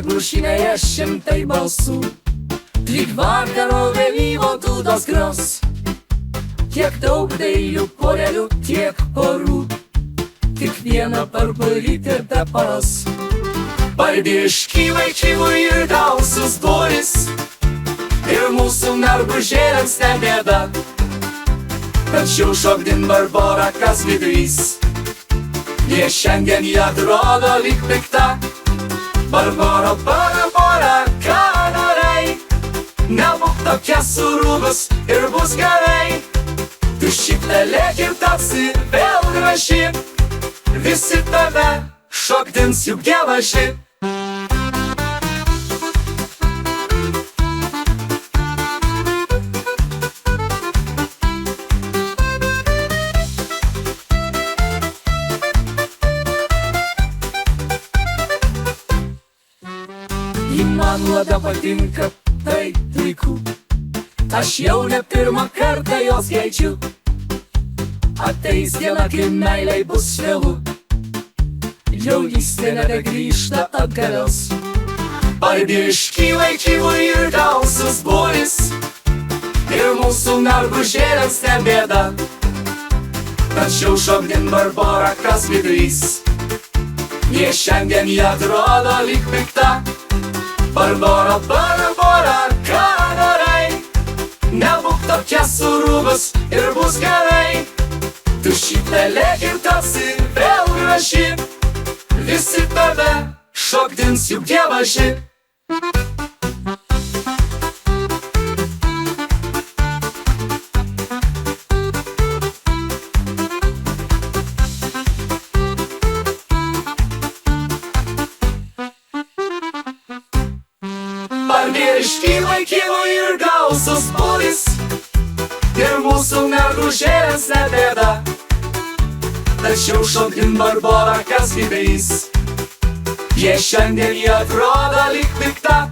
glušinėje šimtai balsų, lyg vakaro vėlyvo dūdos gros. Tiek daug dailių porelių, tiek porų, tik viena barbarytė be paros. Barbiški vaikščiai ir gausus duris, ir mūsų mergužėlėms ne bėda. Tačiau šokdin Barbora kas vidurys, jie šiandien jie atrodo lyg pikta. Barbora, Barbora, ką darai? Nebūk tokia surūgus ir bus gerai. Tu šyptelėk ir tapsi vėl graži, visi tave šokdins juk dievaži. Ji man labiau patinka, tai puiku, aš jau ne pirmą kartą jos geidžiu. Ateis diena, kai meilei bus vėlu, jaunystė nebegrįžta atgalios. Barbiški vaikščiai ir gausus būris, ir mūsų mergužėlėms ne bėda. Tačiau šokdin Barbora kas vidurys, jie šiandien jie atrodo lyg pikta. Barbora, Barbora, ką darai? Nebūk tokia surūgus ir bus gerai. Tu šyptelėk ir tapsi vėl graži, visi tave šokdins juk dievaži. Barbiški vaikinų ir gausus būris, ir mūsų mergužėlėms ne bėda. Tačiau šokdin Barbora kas vidurys, jie šiandien jie atrodo lyg pikta.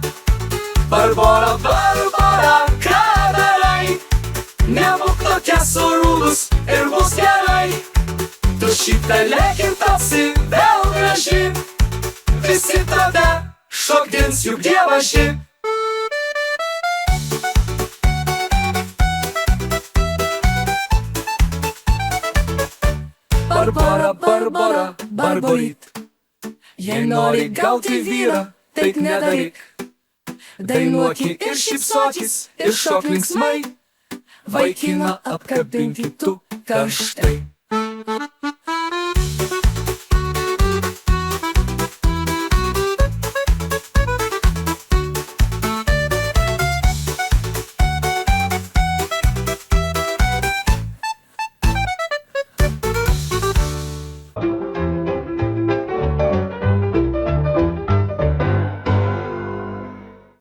Barbora, Barbora, ką darai? Nebūk tokia surūgus ir bus gerai. Tu šyptelėk ir tapsi vėl graži, visi tave šokdins juk dievaži. Barbora, Barbora, Barbaryt, jei nori gauti vyrą, taip nedaryk. Dainuoki ir šypsokis, ir šok linksmai, vaikiną apkabinki tu karštai.